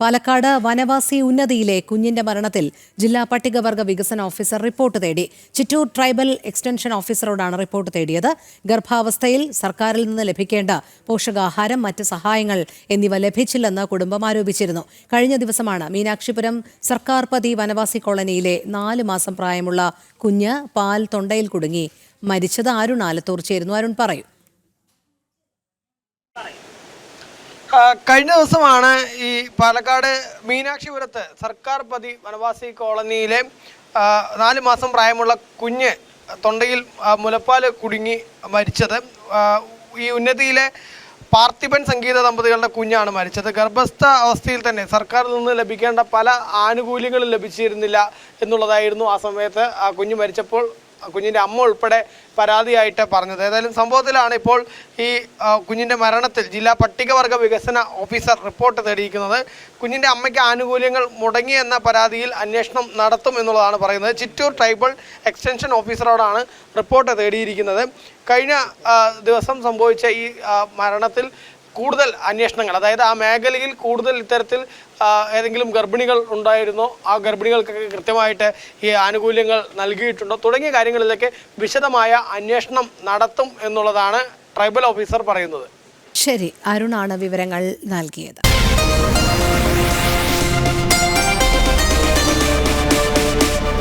പാലക്കാട് വനവാസി ഉന്നതിയിലെ കുഞ്ഞിന്റെ മരണത്തിൽ ജില്ലാ പട്ടികവർഗ വികസന ഓഫീസർ റിപ്പോർട്ട് തേടി. ചിറ്റൂർ ട്രൈബൽ എക്സ്റ്റൻഷൻ ഓഫീസറോടാണ് റിപ്പോർട്ട് തേടിയത്. ഗർഭാവസ്ഥയിൽ സർക്കാരിൽ നിന്ന് ലഭിക്കേണ്ട പോഷകാഹാരം, മറ്റ് സഹായങ്ങൾ എന്നിവ ലഭിച്ചില്ലെന്ന് കുടുംബം ആരോപിച്ചിരുന്നു. കഴിഞ്ഞ ദിവസമാണ് മീനാക്ഷിപുരം സർക്കാർപതി വനവാസി കോളനിയിലെ 4 മാസം പ്രായമുള്ള കുഞ്ഞ് പാൽ തൊണ്ടയിൽ കുടുങ്ങി മരിച്ചത്. അരുൺ ആലത്തൂർ ചേരുന്നു. അരുൺ പറയൂ. കഴിഞ്ഞ ദിവസമാണ് ഈ പാലക്കാട് മീനാക്ഷിപുരത്ത് സർക്കാർപതി വനവാസി കോളനിയിലെ 4 മാസം പ്രായമുള്ള കുഞ്ഞ് തൊണ്ടയിൽ മുലപ്പാൽ കുടുങ്ങി മരിച്ചത്. ഈ ഉന്നതിയിലെ പാർത്ഥിപൻ സംഗീത ദമ്പതികളുടെ കുഞ്ഞാണ് മരിച്ചത്. ഗർഭസ്ഥ അവസ്ഥയിൽ തന്നെ സർക്കാരിൽ നിന്ന് ലഭിക്കേണ്ട പല ആനുകൂല്യങ്ങളും ലഭിച്ചിരുന്നില്ല എന്നുള്ളതായിരുന്നു ആ സമയത്ത് ആ കുഞ്ഞ് മരിച്ചപ്പോൾ കുഞ്ഞിൻ്റെ അമ്മ ഉൾപ്പെടെ പരാതിയായിട്ട് പറഞ്ഞത്. ഏതായാലും സംഭവത്തിലാണ് ഇപ്പോൾ ഈ കുഞ്ഞിൻ്റെ മരണത്തിൽ ജില്ലാ പട്ടികവർഗ വികസന ഓഫീസർ റിപ്പോർട്ട് തേടിയിരിക്കുന്നത്. കുഞ്ഞിൻ്റെ അമ്മയ്ക്ക് ആനുകൂല്യങ്ങൾ മുടങ്ങിയെന്ന പരാതിയിൽ അന്വേഷണം നടത്തും എന്നുള്ളതാണ് പറയുന്നത്. ചിറ്റൂർ ട്രൈബൽ എക്സ്റ്റൻഷൻ ഓഫീസറോടാണ് റിപ്പോർട്ട് തേടിയിരിക്കുന്നത്. കഴിഞ്ഞ ദിവസം സംഭവിച്ച ഈ മരണത്തിൽ കൂടുതൽ അന്വേഷണങ്ങൾ, അതായത് ആ മേഖലയിൽ കൂടുതൽ ഇത്തരത്തിൽ ഏതെങ്കിലും ഗർഭിണികൾ ഉണ്ടായിരുന്നോ, ആ ഗർഭിണികൾക്കൊക്കെ കൃത്യമായിട്ട് ഈ ആനുകൂല്യങ്ങൾ നൽകിയിട്ടുണ്ടോ തുടങ്ങിയ കാര്യങ്ങളിലൊക്കെ വിശദമായ അന്വേഷണം നടത്തും എന്നുള്ളതാണ് ട്രൈബൽ ഓഫീസർ പറയുന്നത്. ശരി, അരുണാണ് വിവരങ്ങൾ നൽകിയത്.